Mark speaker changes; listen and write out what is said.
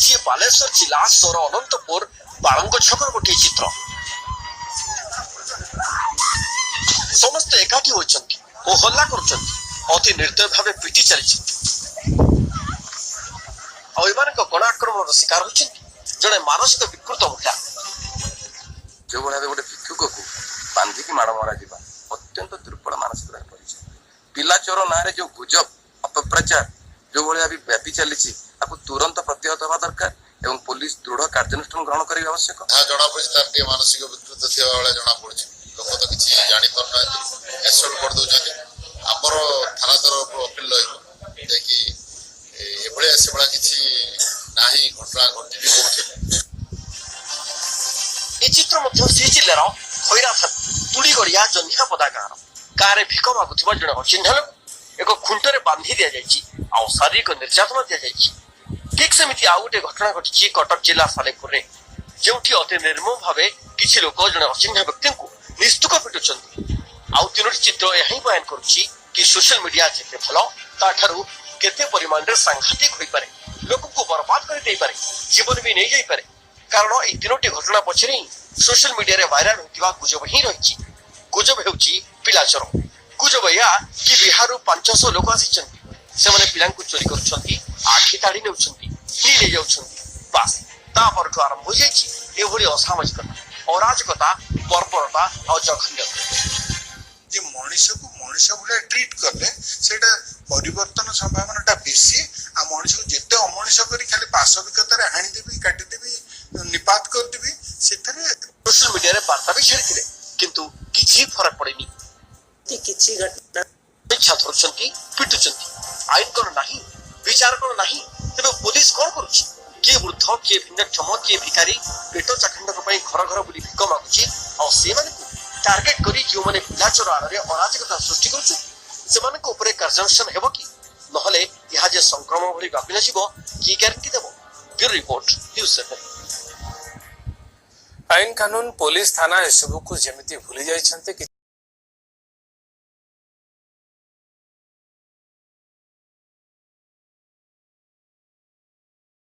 Speaker 1: ହେଉଛି ବାଲେଶ୍ୱର ଜିଲ୍ଲା ସୋର ଅନନ୍ତପୁର ବାଳଙ୍ଗ ଛକର ଗୋଟିଏ ଚିତ୍ର। ସମସ୍ତେ ଏକାଠି ହୋଇଛନ୍ତି ଓ ହଲ୍ଲା କରୁଛନ୍ତି, ଅତି ନିର୍ଦ୍ଦୟ ଭାବେ ପିଟି ଚାଲିଛନ୍ତି। ଆଉ ଏମାନଙ୍କ ଗଣ ଆକ୍ରମଣର ଶିକାର ହୋଇଛନ୍ତି ଜଣେ ମାନସିକ ବିକୃତ ମହିଳା।
Speaker 2: ଯେଉଁଭଳି ଭାବେ ଗୋଟେ ଭିକ୍ଷୁକକୁ ବାନ୍ଧିକି ମାଡ଼ ମରାଯିବା ଅତ୍ୟନ୍ତ ଦୁର୍ବଳ ମାନସିକତାରେ ପରିଚୟ। ପିଲା ଚୋର ନାଁରେ ଯେଉଁ ଗୁଜବ ଅପପ୍ରଚାର ଯେଉଁଭଳି ଭାବେ ବ୍ୟାପି ଚାଲିଛି ତାକୁ ତୁରନ୍ତ ପ୍ରତିହତ ହେବା ଦରକାର ଏବଂ ପୁଲିସ ଦୃଢ଼ କାର୍ଯ୍ୟାନୁଷ୍ଠାନ ଗ୍ରହଣ କରିବା ଆବଶ୍ୟକ।
Speaker 3: ଯାହା ଜଣାପଡୁଛି ତାର ଟିକେ ମାନସିକ ବିକୃତ ଥିବା ଭଳିଆ ଜଣାପଡୁଛି। ଲୋକ ତ କିଛି ଜାଣିପାରୁନାହାନ୍ତି, ଏସଲ୍ଟ କରିଦଉଛନ୍ତି। ଆମର ଥାନା ତରଫରୁ ଅପିଲ ରହିବ ଯାଇକି ଏଭଳିଆ ସେଭଳିଆ କିଛି ନାହିଁ, ଘଟଣା ଘଟିବି କୋଉଠି।
Speaker 1: ଏ ଚିତ୍ର ମଧ୍ୟ ସେ ଜିଲ୍ଲାର ଖଇରା ଥାନା ତୁଳିଗଡ଼ିଆ ଜହ୍ନିଆପଦା ଗାଁର। ଗାଁରେ ଭିକ ମାଗୁଥିବା ଜଣେ ଅଚିହ୍ନା ଲୋକ ଏକ ଖୁଣ୍ଟରେ ବାନ୍ଧି ଦିଆଯାଇଛି ଆଉ ଶାରୀରିକ ନିର୍ଯାତନା ଦିଆଯାଇଛି। ଠିକ୍ ସେମିତି ଆଉ ଗୋଟେ ଘଟଣା ଘଟିଛି କଟକ ଜିଲ୍ଲା ସାଲେପୁରରେ, ଯେଉଁଠି ଅତି ନିର୍ମମ ଭାବେ କିଛି ଲୋକ ଜଣେ ଅଚିହ୍ନା ବ୍ୟକ୍ତିଙ୍କୁ ନିସ୍ତୁକ ପିଟୁଛନ୍ତି। ଆଉ ତିନୋଟି ଚିତ୍ର ଏହା ହିଁ ବୟାନ କରୁଛି କି ସୋସିଆଲ ମିଡିଆ ଯେତେ ଭଲ ତାଠାରୁ କେତେ ପରିମାଣରେ ସାଂଘାତିକ ହୋଇପାରେ, ଲୋକଙ୍କୁ ବରବାଦ କରିଦେଇପାରେ, ଜୀବନ ବି ନେଇଯାଇପାରେ। କାରଣ ଏହି ତିନୋଟି ଘଟଣା ପଛରେ ହିଁ ସୋସିଆଲ ମିଡିଆରେ ଭାଇରାଲ ହୋଇଥିବା ଗୁଜବ ହିଁ ରହିଛି। ଗୁଜବ ହେଉଛି ପିଲାଚୋର। ଗୁଜବ ଏହା କି ବିହାରରୁ 500 ଲୋକ ଆସିଛନ୍ତି, ସେମାନେ ପିଲାଙ୍କୁ ଚୋରି କରୁଛନ୍ତି, ଆଖି ତାଡ଼ି ନେଉଛନ୍ତି, ନେଇଯାଉଛନ୍ତି। ବାସ୍ ତା ପରଠୁ ଆରମ୍ଭ ହୋଇଯାଇଛି ଏଭଳି ଅସାମାଜିକତା, ଅରାଜକତା, ବର୍ବରତା ଆଉ ଜଘନ୍ୟତା।
Speaker 4: ଯେ ମଣିଷକୁ ମଣିଷ ଭଳିଆ ଟ୍ରିଟ୍ କଲେ ସେଇଟା ପରିବର୍ତ୍ତନ ସମ୍ଭାବନାଟା ବେଶୀ। ଆଉ ମଣିଷକୁ ଯେତେ ଅମଣିଷ କରି ଖାଲି ପାଶବିକତାରେ ହାଣିଦେବି, କାଟିଦେବି, ନିପାତ କରିଦେବି, ସେଥିରେ
Speaker 1: ସୋସିଆଲ ମିଡିଆରେ ବାର୍ତ୍ତା ବି ଛାଡ଼ିଥିଲେ, କିନ୍ତୁ କିଛି ଫରକ ପଡେନି।
Speaker 5: କିଛି ଘଟଣା
Speaker 1: ଇଚ୍ଛା ଧରୁଛନ୍ତି, ପିଟୁଛନ୍ତି। ଆଇନ କଣ ନାହିଁ, ବିଚାର କଣ ନାହିଁ, ତେବେ ପୋଲିସ କଣ କରୁଛି? କିଏ ବୃଦ୍ଧ, କିଏ ଭିନ୍ନକ୍ଷମ, କିଏ ଭିକାରୀ ପେଟ ଚାଖଣ୍ଡକ ପାଇଁ ଘର ଘର ବୁଲି ଭିକ ମାଗୁଛି। ଆଉ ସେମାନଙ୍କୁ ଟାର୍ଗେଟ କରି ଯେଉଁମାନେ ପିଲାଚୋର ଆଳରେ ଅରାଜକତା ସୃଷ୍ଟି କରୁଛନ୍ତି ସେମାନଙ୍କ ଉପରେ କାର୍ଯ୍ୟାନୁଷ୍ଠାନ ହେବ କି? ନହେଲେ ଏହା ଯେ ସଂକ୍ରମଣ ଭଳି ବ୍ୟାପି ନଯିବ କି ଗ୍ୟାରେଣ୍ଟି ଦେବ? Bureau report, news 7।
Speaker 6: ଆଇନ କାନୁନ ପୋଲିସ ଥାନା ଏସବୁକୁ ଯେମିତି ଭୁଲି ଯାଇଛନ୍ତି।